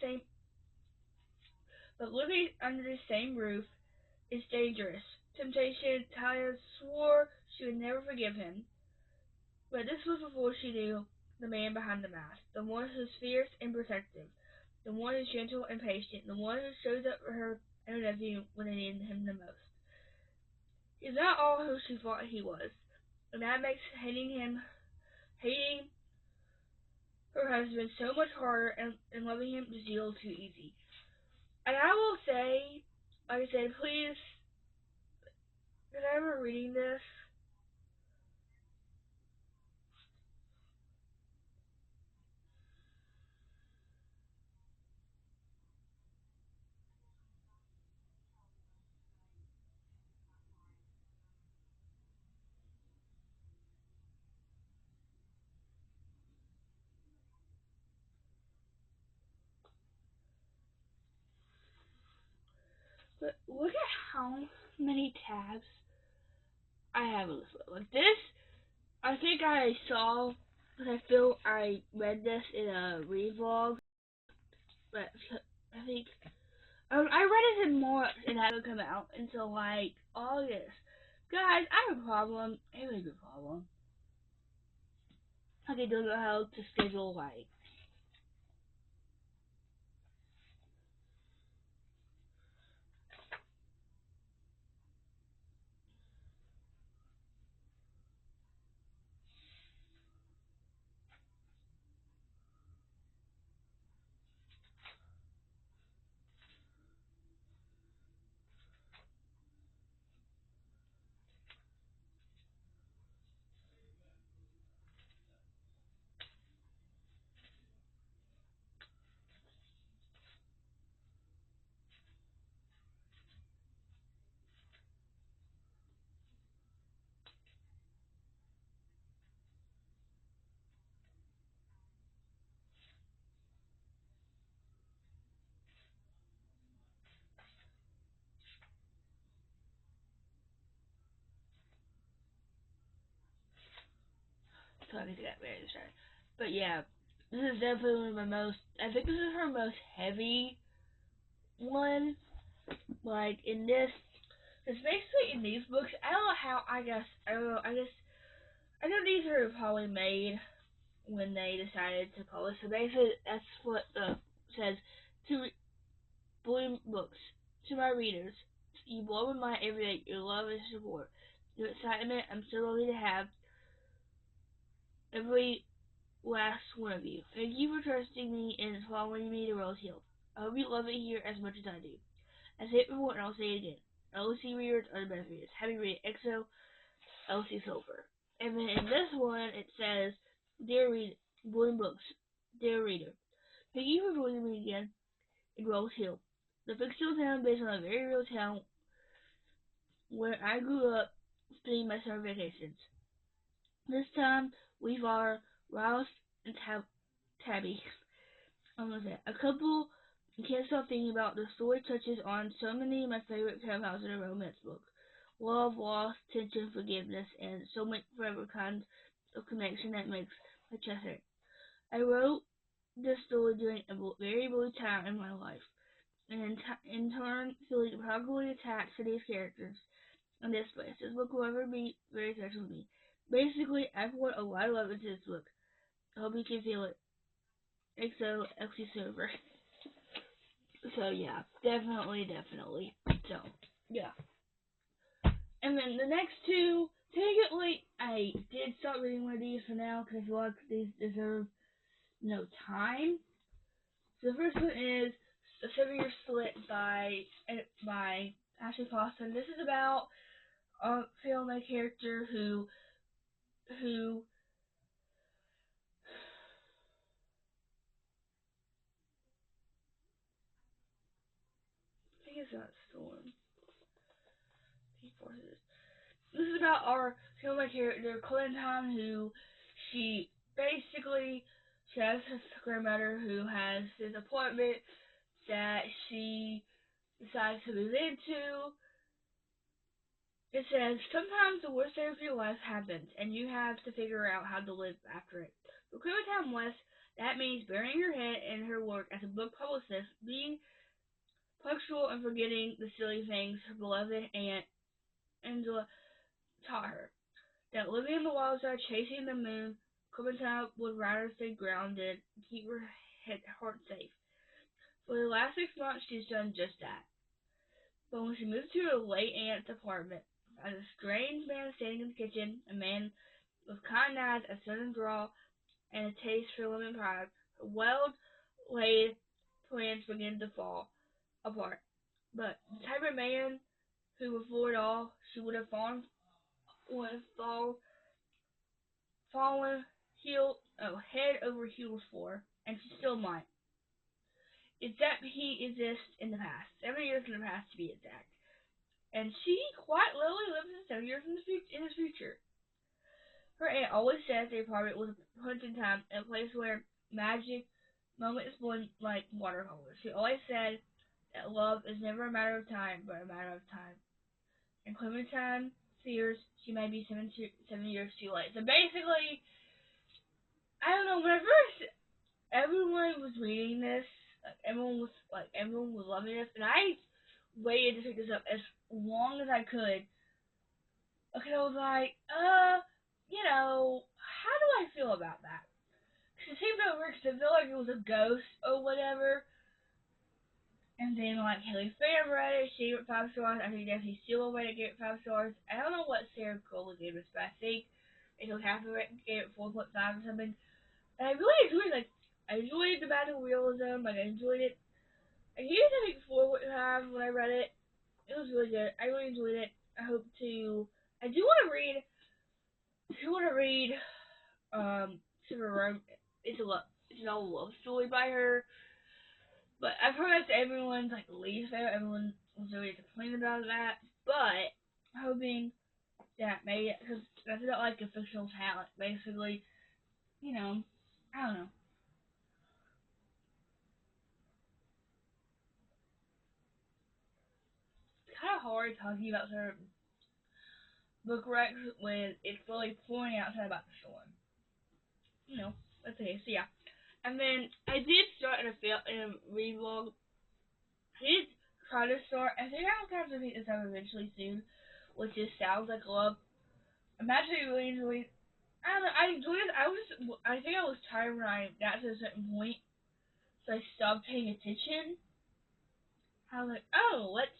same roof is dangerous. Temptation, Talia swore she would never forgive him. But this was before she knew the man behind the mask, the one who's fierce and protective, the one who's gentle and patient, the one who shows up for her and her nephew when they needed him the most. He's not all who she thought he was, and that makes hating her husband so much harder, and loving him just a little too easy. And I will say, like I said, please, if I'm ever reading this, but look at how many tabs I have in this book. Like this, I think I saw, because I feel I read this in a read vlog, but I think I read it in March and that would come out until like August. Guys, I have a problem. I have a big problem. Like I don't know how to schedule like. So I need to get very distracted. But yeah, this is definitely one of my most. I think this is her most heavy one. Like in this, because basically in these books, I don't know how. I guess I don't know. I guess I know these are probably made when they decided to publish. So basically, that's what the says to Bloom Books. To my readers, you blow my mind every day. Your love and support, your excitement. I'm so lucky to have every last one of you. Thank you for trusting me and following me to Rose Hill. I hope you love it here as much as I do. I say it before and I'll say it again. LC readers are the best readers. Happy reading XO LC Silver. And then in this one it says, Dear Reader, Bloom Books, Dear Reader, thank you for joining me again in Rose Hill, the fictional town based on a very real town where I grew up spending my summer vacations. This time we are Rouse and Tabby. Almost it. A couple you can't stop thinking about. The story touches on so many of my favorite pen pals in a romance book. Love, loss, tension, forgiveness, and so much forever kind of connection that makes my chest hurt. I wrote this story during a very blue time in my life, and in turn feeling properly attached to these characters in this place. This book will ever be very special to me. Basically, I've put a lot of love into this book. I hope you can feel it. XO, XC Server. So yeah, definitely. So yeah, and then the next two, technically, I did start reading one of these for now because I feel like these deserve no time. So the first one is The 7 Year Split by Ashley Clausen. This is about a female character who I think it's not Storm. He forces. This is about our female character, Clinton, who she basically she has her grandmother who has this apartment that she decides to move into. It says sometimes the worst day of your life happens, and you have to figure out how to live after it. For Clementine West, that means burying her head in her work as a book publicist, being punctual, and forgetting the silly things her beloved Aunt Angela taught her. That living in the wild side, chasing the moon, Clementine would rather stay grounded and keep her heart safe. For the last 6 months, she's done just that. But when she moved to her late aunt's apartment, as a strange man standing in the kitchen, a man with kind eyes, a southern drawl, and a taste for lemon pie, her well-laid plans began to fall apart. But the type of man who, before it all, she would have fallen head over heels for, and she still might. It's that he exists in the past, 7 years in the past to be exact. And she quite literally lives in 7 years in his future. Her aunt always says the apartment was a point in time and a place where magic moments blend like watercolors. She always said that love is never a matter of time, but a matter of time. And Clementine fears she may be 7 years too late. So basically, I don't know. When first everyone was reading this, everyone was loving this, and I waited to pick this up as long as I could. Okay, I was like, how do I feel about that? Because it seemed over because I feel like it was a ghost or whatever. And then, like, Haley Fan read it, she gave it 5 stars. I think Definitely Steele away to give it 5 stars. I don't know what Sarah Cola gave us, but I think Rachel Catherine gave it 4.5 or something. And I really enjoyed it. Like, I enjoyed the battle realism. Like, I enjoyed it. I gave it, I think, 4.5 when I read it. It was really good. I really enjoyed it. I hope to. I do want to read. If you want to read, Super Rome, it's an old love story by her. But I've heard that's everyone's like least favorite. Everyone was really complaining about that. But hoping that maybe because that's not like a fictional talent, basically. You know, I don't know. It's kind of hard talking about certain book recs when it's really pouring outside about the storm. That's okay. So yeah. And then I did start in a read vlog. I did try to start. I think I'll have to pick this up eventually soon, which is Sounds Like Love. I'm actually really enjoying. I don't know. I enjoyed it. I think I was tired when I got to a certain point, so I stopped paying attention. I was like, oh, let's,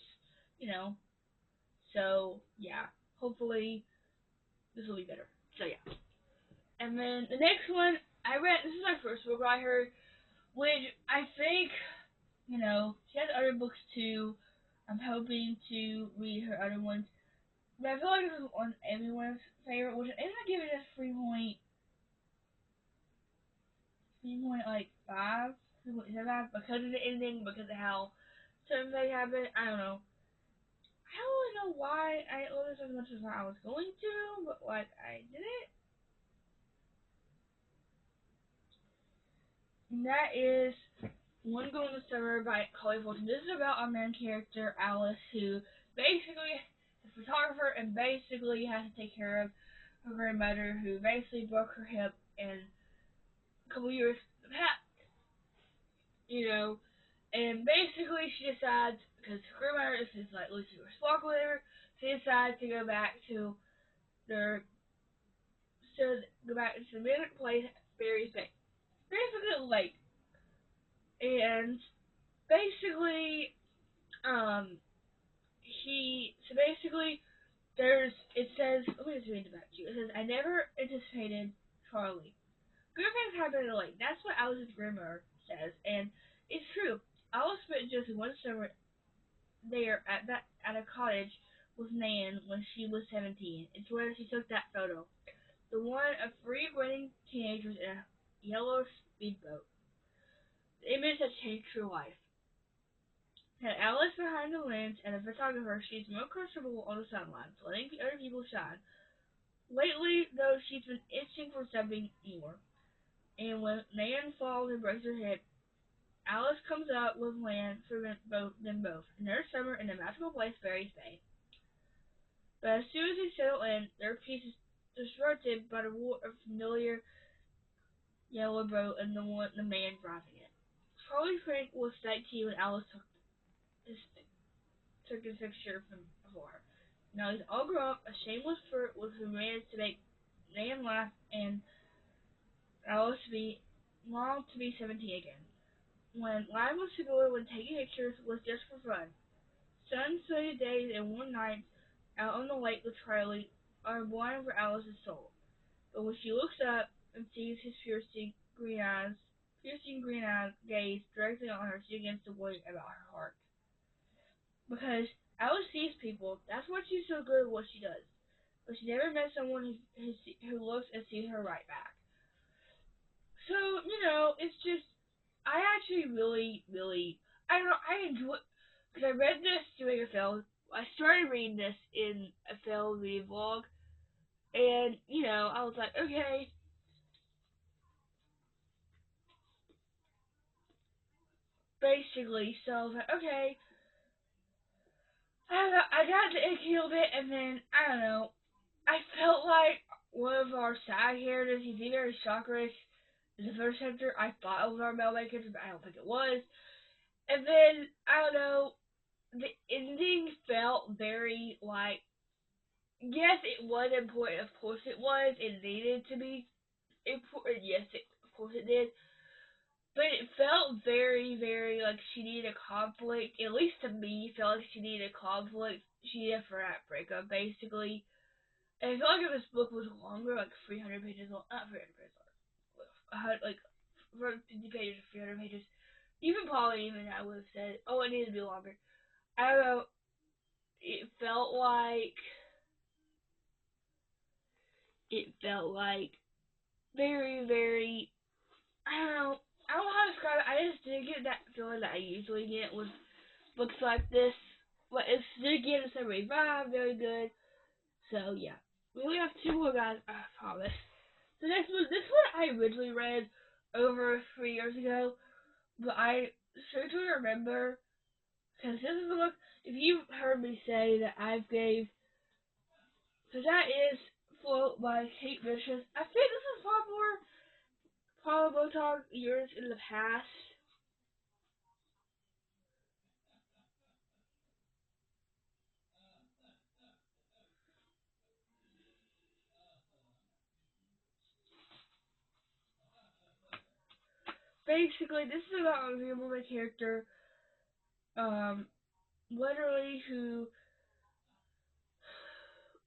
you know. So yeah, hopefully this will be better. So yeah. And then the next one I read. This is my first book I heard, which I think, she has other books too. I'm hoping to read her other ones. But I feel like this is on everyone's favorite, which I'm gonna give it a 3.5, because of the ending, because of how certain things happened. I don't know. I don't really know why I didn't love this as much as I was going to, but like I did it. And that is One Girl in the Summer by Chloe Fulton. This is about our main character, Alice, who basically is a photographer and basically has to take care of her grandmother who basically broke her hip in a couple years past, you know. And basically she decides, because her grandmother is just like Lucy or Sparkle there, she decides to go back to their, go back to the music place, Barry's Bay. Basically a lake. And basically, um, so basically, it says, let me just read it back to you. It says, I never anticipated Charlie. Good things happen in the lake. That's what Alice's grandmother says, and it's true. Alice spent just one summer there at a cottage with Nan when she was 17. It's where she took that photo. The one of three grinning teenagers in a yellow speedboat. The image that changed her life. Had Alice behind the lens and a photographer, she's more comfortable on the sidelines, letting the other people shine. Lately, though, she's been itching for something more. And when Nan falls and breaks her hip, Alice comes up with land for them both. Another summer in the magical place, Fairy's Bay. But as soon as they settle in, their peace is disrupted by the roar of familiar yellow boat and the man driving it. Charlie Frank was 19 when Alice his, took his picture from before. Now he's all grown up, a shameless flirt with who managed to make Nan laugh and Alice long to be 17 again. When life was simpler, when taking pictures was just for fun. Sun-sunny days and warm nights out on the lake with Charlie are blind for Alice's soul. But when she looks up and sees his piercing green eyes gaze directly on her, she begins to worry about her heart. Because Alice sees people, that's why she's so good at what she does. But she never met someone who looks and sees her right back. So, it's just, I actually really, really, I don't know, I enjoy, because I read this doing a fail, I started reading this in a fail reading vlog, and, I was like, okay, basically, so I was like, okay, I don't know, I got the icky a little bit, and then, I don't know, I felt like one of our side characters, he's either Chakras, in the first chapter, I thought it was our male character, but I don't think it was, and then, I don't know, the ending felt very like, yes, it was important. Of course, it was. It needed to be important. Yes, of course, it did. But it felt very, very like she needed a conflict. At least to me, it felt like she needed a conflict. She needed for that breakup, basically. And I felt like if this book was longer, like 300 pages long, not 300 pages long, like 50 pages or 300 pages, even I would have said, oh, it needed to be longer. I don't know. It felt like very, very, I don't know how to describe it. I just didn't get that feeling that I usually get with books like this. But it's did get a summary vibe, very good. So yeah. We only have two more guys, I promise. The next one, this one I originally read over 3 years ago, but I strictly remember, because this is the book, if you've heard me say that I've gave, so that is Float by Kate Vicious. I think this is popular Paula Botog years in the past. basically, this is about a woman character, um, literally who,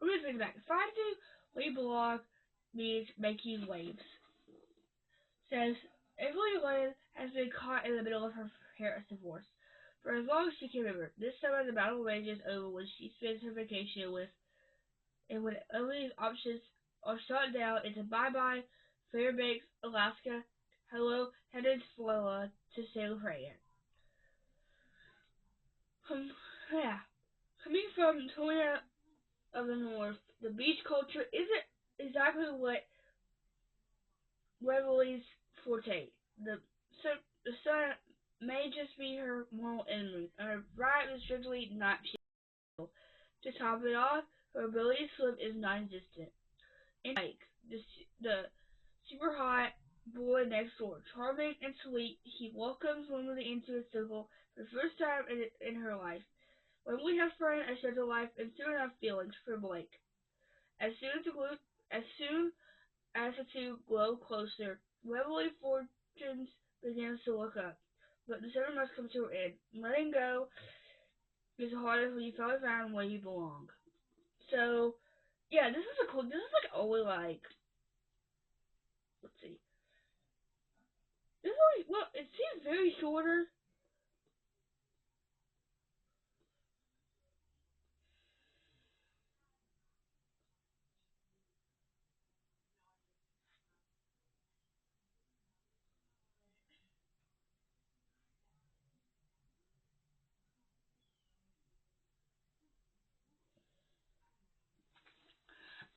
let me think back. Find to we belong means making waves. Says Emily Lynn has been caught in the middle of her parents' divorce for as long as she can remember. This summer, the battle rages over when she spends her vacation with, and when Emily's options are shot down into bye-bye Fairbanks, Alaska. Hello, headed Florida to San Fran. Yeah, coming from Toyota of the North, the beach culture isn't exactly what Revelry's forte. The sun, the sun may just be her moral enemy, and her ride is strictly not chill. To top it off, her ability to swim is non-existent. And Mike, the super hot boy next door, charming and sweet, he welcomes Emily into his circle for the first time in her life. When we have friends, I start to life and soon have feelings for Blake. As soon as the two grow closer, Revelry fortunes begins to look up. But the summer must come to an end. Letting go is the hardest when you finally found where you belong. So, yeah, this is a cool. This is like only like, let's see. This is only, well, it seems very shorter.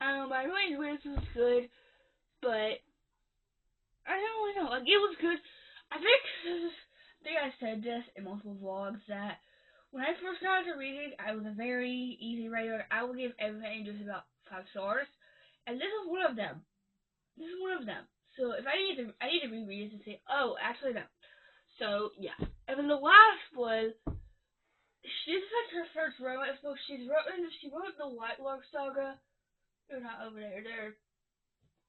I really enjoyed this. Was good, but I don't really know. Like it was good. I think I said this in multiple vlogs that when I first started reading, I was a very easy writer. I would give everything just about 5 stars, and this is one of them. This is one of them. So if I need to reread it to say, oh, actually no. So yeah, and then the last one, this is like her first romance book. She wrote the White Lark Saga. They're not over there. They're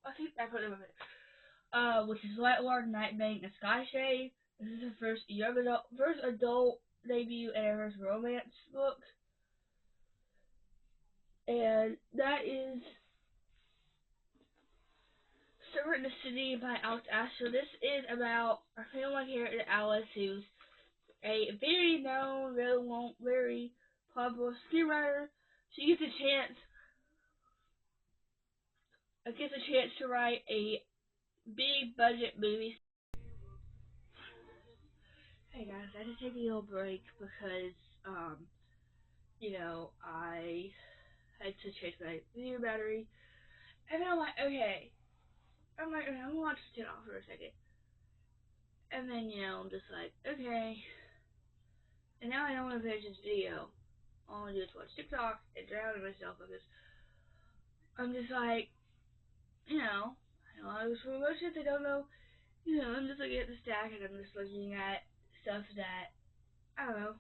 I think I put them over there. Which is White Lark, Nightbane, and Skyshade. This is her first adult debut and her first romance book, and that is Summer in the City by out.I. So this is about our family character Alice, who's a very known, very popular screenwriter. She gets a chance to write a big budget movie. Hey guys, I had to take a little break because I had to change my video battery, and then I'm like, okay, okay, I'm gonna watch it off for a second, and then I'm just like, okay, and now I don't want to finish this video. All I do is watch TikTok and drown myself because I'm just like, I was for emotions. I don't know, I'm just looking at the stack and I'm just looking at stuff that I don't know.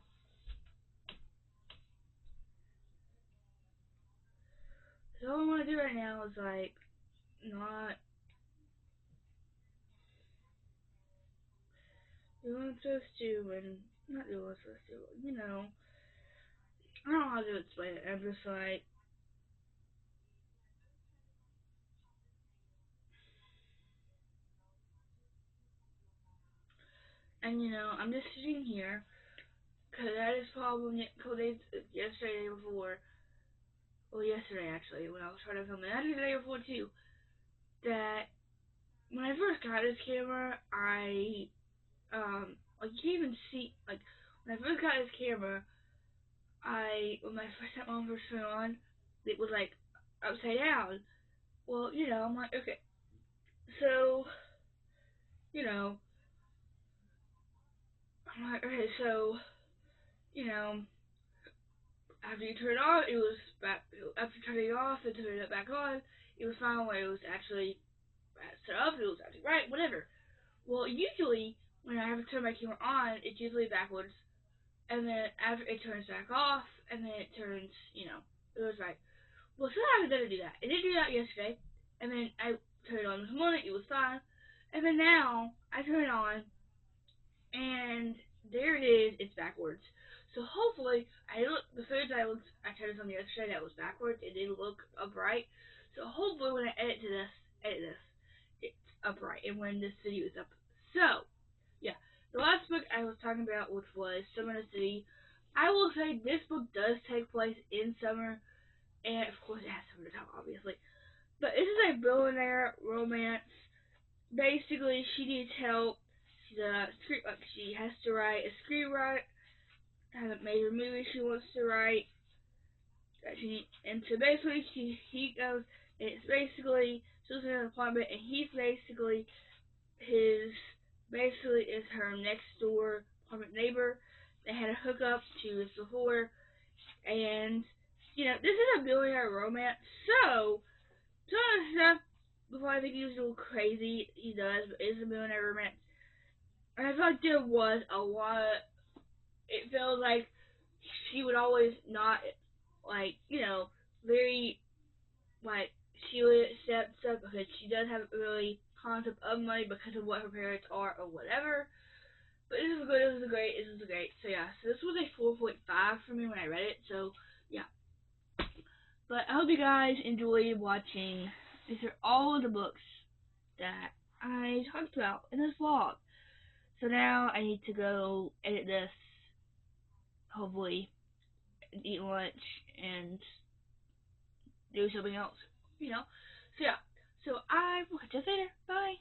So all I want to do right now is like not do what I'm supposed to and not do what I'm supposed to. I don't know how to explain it. I'm just like, and I'm just sitting here because I had this problem a couple days, yesterday, day before, well, yesterday actually, when I was trying to film it, actually the day before too, that when I first got this camera, like you can't even see, like, when I first got this camera, when my stepmom first turned on, it was like upside down. Well, I'm like, okay, so, you know, I'm like, okay, so, you know, after you turn it on, it was back. After turning it off and turning it back on, it was fine when it was actually set up. It was actually right, whatever. Well, usually when I have to turn my camera on, it's usually backwards, and then after it turns back off, and then it turns, it was right. Well, sometimes it doesn't do that. It didn't do that yesterday, and then I turned it on this morning. It was fine, and then now I turn it on. and there it is. It's backwards. So hopefully, the foods I tried this on yesterday that was backwards. It didn't look upright. So hopefully, when I edit this, it's upright, and when this video is up. So yeah, the last book I was talking about, which was Summer in the City. I will say this book does take place in summer, and of course it has summertime, obviously. But this is a billionaire romance. Basically, she needs help. She has to write a screenwrite. Has a major movie she wants to write. And so basically, he goes. And it's basically she lives in an apartment, and he's his basically is her next door apartment neighbor. They had a hookup to this before, and this is a billionaire romance. So some of the stuff before I think he was a little crazy, he does, but it's a billionaire romance. And I feel like there was a lot. It feels like she would always not like very like she would accept stuff because she does have a really concept of money because of what her parents are or whatever. But this was good. This was great. So yeah, so this was a 4.5 for me when I read it. So yeah. But I hope you guys enjoyed watching. These are all of the books that I talked about in this vlog. So now I need to go edit this, hopefully, and eat lunch and do something else. So yeah. So I will catch you later. Bye.